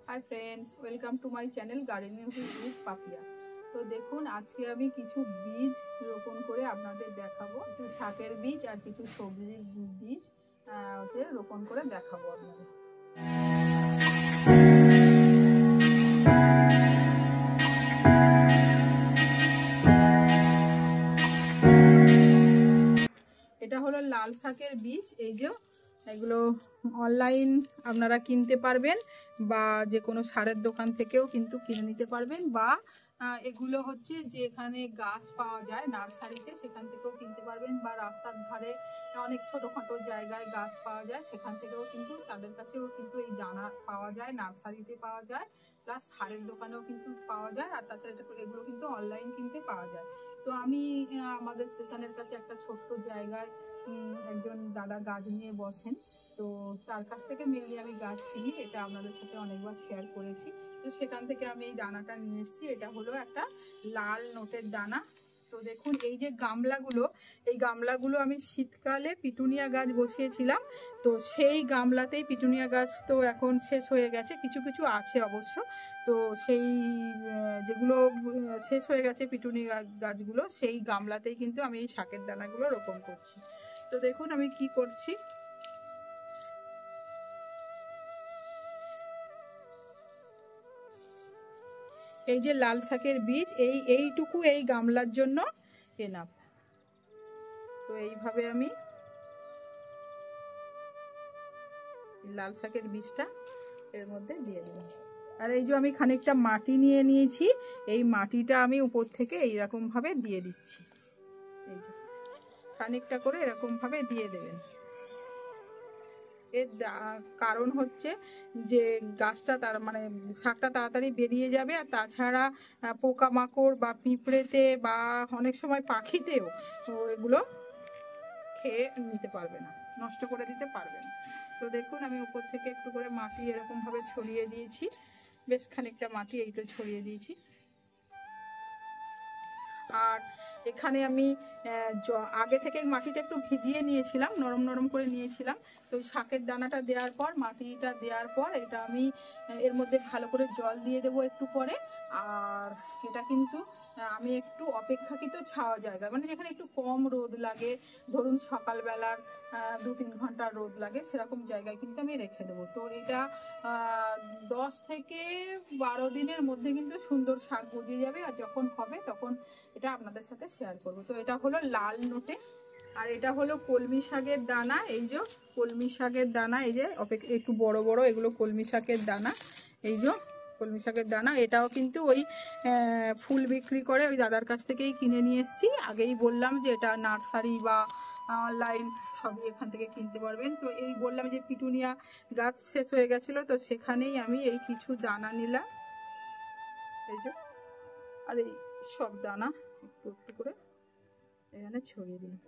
Hi friends, welcome to my channel gardening with Papia. तो देखুন আজকে আমি কিছু বীজ রোপণ করে আপনাদের দেখাবো। কিছু শাকের বীজ আর কিছু সবজির বীজ রোপণ করে দেখাবো আপনাদের। এটা হলো লাল শাকের বীজ। এই যে এগুলো অনলাইন আপনারা কিনতে পারবেন বা যে কোনো সারের দোকান থেকেও কিন্তু কিনে নিতে পারবেন, বা এগুলো হচ্ছে যে এখানে গাছ পাওয়া যায় নার্সারিতে সেখান থেকেও কিনতে পারবেন, বা রাস্তার ধারে অনেক ছোটোখাটো জায়গায় গাছ পাওয়া যায় সেখান থেকেও কিন্তু তাদের কাছেও কিন্তু এই দানা পাওয়া যায়, নার্সারিতে পাওয়া যায়, প্লাস সারের দোকানেও কিন্তু পাওয়া যায়। আর তাছাড়া এগুলো কিন্তু অনলাইন কিনতে পাওয়া যায়। তো আমি আমাদের স্টেশনের কাছে একটা ছোট্ট জায়গায় একজন দাদা গাছ নিয়ে বসেন, তো তার কাছ থেকে মেনলি আমি গাছ কিনি। এটা আপনাদের সাথে অনেকবার শেয়ার করেছি। তো সেখান থেকে আমি এই দানাটা নিয়ে এসেছি। এটা হলো একটা লাল নোটের দানা। তো দেখুন এই যে গামলাগুলো, এই গামলাগুলো আমি শীতকালে পিটুনিয়া গাছ বসিয়েছিলাম। তো সেই গামলাতেই পিটুনিয়া গাছ তো এখন শেষ হয়ে গেছে, কিছু কিছু আছে অবশ্য। তো সেই যেগুলো শেষ হয়ে গেছে পিটুনিয়া গাছগুলো, সেই গামলাতেই কিন্তু আমি এই শাকের দানাগুলো রোপণ করছি। তো দেখুন আমি কি করছি। এই যে লাল শাকের বীজ, এইটুকু এই গামলার জন্য এনাফ। তো এইভাবে আমি লাল শাকের বীজটা এর মধ্যে দিয়ে দিলাম। আর এই যে আমি খানিকটা মাটি নিয়ে নিয়েছি, এই মাটিটা আমি উপর থেকে এইরকম ভাবে দিয়ে দিচ্ছি। এই যে খানিকটা করে এরকম ভাবে দিয়ে দেবেন। এর কারণ হচ্ছে যে গাছটা তার মানে শাকটা তাড়াতাড়ি বেরিয়ে যাবে, আর তাছাড়া পোকামাকড় বা পিঁপড়েতে বা অনেক সময় পাখিতেও এগুলো খেয়ে নিতে পারবে না, নষ্ট করে দিতে পারবে না। তো দেখুন আমি উপর থেকে একটু করে মাটি এরকমভাবে ছড়িয়ে দিয়েছি, বেশ খানিকটা মাটি এই তো ছড়িয়ে দিয়েছি। আর এখানে আমি আগে থেকে মাটিটা একটু ভিজিয়ে নিয়েছিলাম, নরম নরম করে নিয়েছিলাম। তো শাকের দানাটা দেওয়ার পর, মাটিটা দেওয়ার পর এটা আমি এর মধ্যে ভালো করে জল দিয়ে দেবো একটু পরে। আর এটা কিন্তু আমি একটু অপেক্ষাকৃত ছাওয়া জায়গা, মানে যেখানে একটু কম রোদ লাগে, ধরুন সকালবেলার 2-3 ঘন্টা রোদ লাগে, সেরকম জায়গায় কিন্তু আমি রেখে দেবো। তো এটা 10 থেকে 12 দিনের মধ্যে কিন্তু সুন্দর শাক গজিয়ে যাবে। আর যখন হবে তখন এটা আপনাদের সাথে শেয়ার করব। তো এটা হলো লাল নোটে, আর এটা হলো কলমি শাকের দানা। এই যে কলমি শাকের দানা, এই যে একটু বড় বড় এগুলো কলমি শাকের দানা। এই যে কলমি শাকের দানা, এটাও কিন্তু ওই ফুল বিক্রি করে ওই দাদার কাছ থেকেই কিনে নিয়ে এসেছি। আগেই বললাম যে এটা নার্সারি বা অনলাইন সবই এখান থেকে কিনতে পারবেন। তো এই বললাম যে পিটুনিয়া গাছ শেষ হয়ে গেছিলো, তো সেখানেই আমি এই কিছু দানা নিলাম। এই যে আর এই সব দানা একটু একটু করে এখানে ছড়িয়ে দিলাম।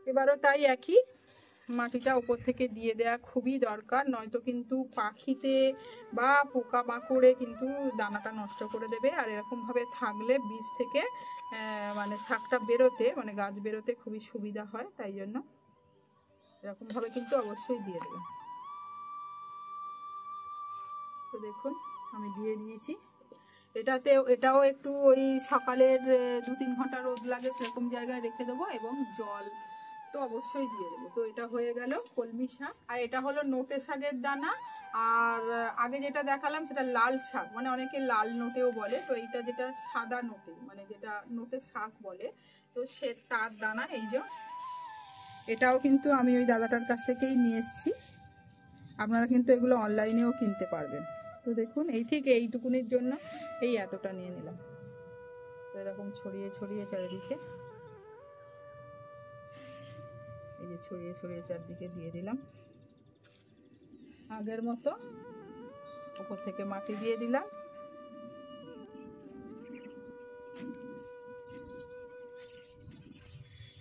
এবারও তাই একই মাটিটা উপর থেকে দিয়ে দেওয়া খুবই দরকার, নয়তো কিন্তু পাখিতে বা পোকামাকড়ে কিন্তু দানাটা নষ্ট করে দেবে। আর এরকমভাবে থাকলে বীজ থেকে মানে শাকটা বেরোতে, মানে গাছ বেরোতে খুবই সুবিধা হয়। তাই জন্য এরকমভাবে কিন্তু অবশ্যই দিয়ে দেবেন। তো দেখুন আমি দিয়ে দিয়েছি। এটাও একটু ওই সকালের 2-3 ঘন্টা রোদ লাগে সেরকম জায়গায় রেখে দেবো, এবং জল তো অবশ্যই দিয়ে দেবো। তো এটা হয়ে গেল কলমি শাক। আর এটা হলো নোটে শাকের দানা। আর আগে যেটা দেখালাম সেটা লাল শাক, মানে অনেকে লাল নোটেও বলে। তো এইটা যেটা সাদা নোটে, মানে যেটা নোটে শাক বলে, তো সে তার দানা। এই যে এটাও কিন্তু আমি ওই দাদাটার কাছ থেকেই নিয়ে এসেছি। আপনারা কিন্তু এগুলো অনলাইনেও কিনতে পারবেন। তো দেখুন এই ঠিক এইটুকুনির জন্য এই এতটা নিয়ে নিলাম। তো এরকম ছড়িয়ে ছড়িয়ে চারিদিকে, এই যে ছড়িয়ে ছড়িয়ে চারদিকে দিয়ে দিলাম। আগের মতো উপর থেকে মাটি দিয়ে দিলাম।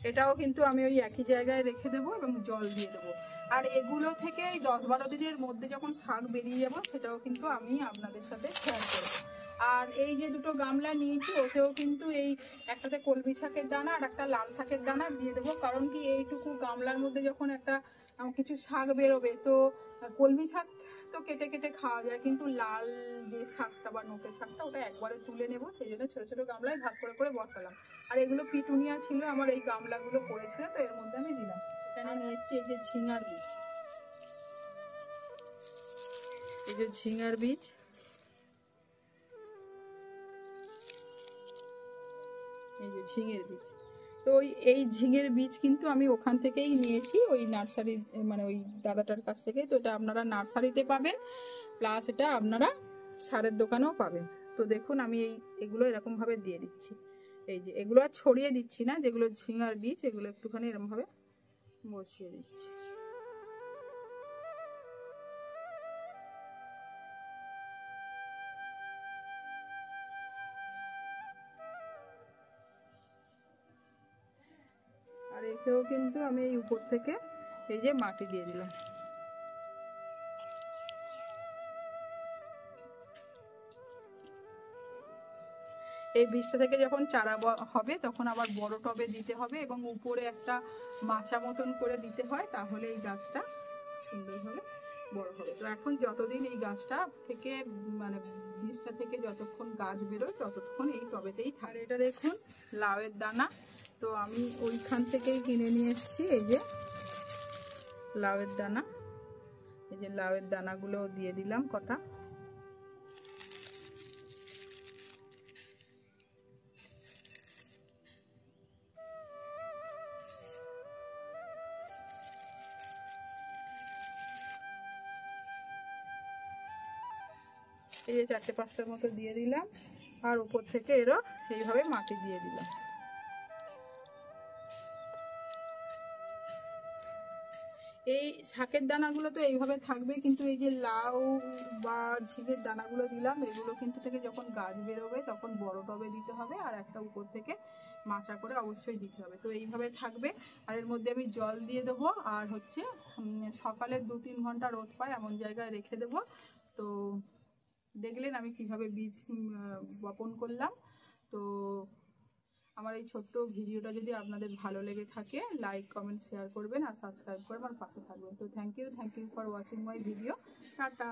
এটাও কিন্তু আমি ওই একই জায়গায় রেখে দেবো এবং জল দিয়ে দেবো। আর এগুলো থেকে 10-12 দিনের মধ্যে যখন শাক বেরিয়ে যাবো সেটাও কিন্তু আমি আপনাদের সাথে শেয়ার করবো। আর এই যে দুটো গামলা নিয়েছি ওতেও কিন্তু এই একটাতে কলমি শাকের দানা আর একটা লাল শাকের দানা দিয়ে দেবো। কারণ কি এইটুকু গামলার মধ্যে যখন একটা কিছু শাক বেরোবে, তো কলমি শাক তো কেটে কেটে খাওয়া যায়, কিন্তু লাল যে শাকটা বা নোটে শাকটা ওটা একবারে তুলে নেবো, সেই জন্য ছোটো ছোটো গামলায় ভাগ করে করে বসালাম। আর এগুলো পিটুনিয়া ছিল, আমার এই গামলাগুলো পড়েছিল, তো এর মধ্যে আমি দিলাম। এখানে নিয়ে এসেছি এই যে ঝিঙার বীজ, এই যে ঝিঙার বীজ, এই যে ঝিঙের বীজ। তো এই ঝিঙের বীজ কিন্তু আমি ওখান থেকেই নিয়েছি, ওই নার্সারির মানে ওই দাদাটার কাছ থেকে। তো এটা আপনারা নার্সারিতে পাবেন, প্লাস এটা আপনারা সারের দোকানেও পাবেন। তো দেখুন আমি এগুলো এরকমভাবে দিয়ে দিচ্ছি। এই যে এগুলো আর ছড়িয়ে দিচ্ছি না, যেগুলো ঝিঙার বীজ এগুলো একটুখানি এরকমভাবে বসিয়ে দিচ্ছি। আর এতেও কিন্তু আমি এই উপর থেকে এই যে মাটি দিয়ে দিলাম। এই বীজটা থেকে যখন চারা হবে তখন আবার বড় টবে দিতে হবে, এবং উপরে একটা মাচা মতন করে দিতে হয়, তাহলে এই গাছটা সুন্দরভাবে বড় হবে। তো এখন যতদিন এই গাছটা থেকে মানে বীজটা থেকে যতক্ষণ গাছ বেরোয় ততক্ষণ এই টবেতেই থাকে। এটা দেখুন লাউয়ের দানা, তো আমি ওইখান থেকেই কিনে নিয়ে এসেছি। এই যে লাউয়ের দানা, এই যে লাউয়ের দানাগুলো দিয়ে দিলাম কটা। এই যে 4-5টার মতো দিয়ে দিলাম, আর উপর থেকে এরও এইভাবে মাটি দিয়ে দিলাম। এই শাকের দানাগুলো তো এইভাবে থাকবে, কিন্তু এই যে লাউ বা ঝিঙের দানাগুলো দিলাম, এগুলো কিন্তু থেকে যখন গাছ বেরোবে তখন বড় টবে দিতে হবে, আর একটা উপর থেকে মাচা করে অবশ্যই দিতে হবে। তো এইভাবে থাকবে, আর এর মধ্যে আমি জল দিয়ে দেবো, আর হচ্ছে সকালে 2-3 ঘন্টা রোদ পায় এমন জায়গায় রেখে দেবো। তো দেখলেন আমি কিভাবে বীজ বপন করলাম। তো আমার এই ছোট্ট ভিডিওটা যদি আপনাদের ভালো লেগে থাকে, লাইক কমেন্ট শেয়ার করবেন, আর সাবস্ক্রাইব করে আমার পাশে থাকবেন। তো thank you for watching my video. Tata.